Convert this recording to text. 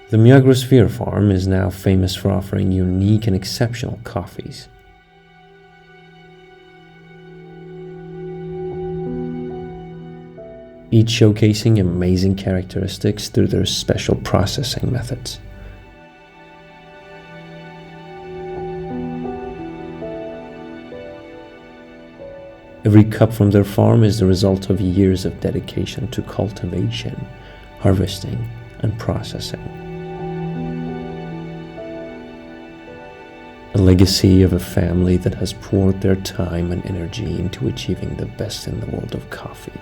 The Miagrosphere farm is now famous for offering unique and exceptional coffees. Each showcasing amazing characteristics through their special processing methods. Every cup from their farm is the result of years of dedication to cultivation, harvesting, and processing. A legacy of a family that has poured their time and energy into achieving the best in the world of coffee.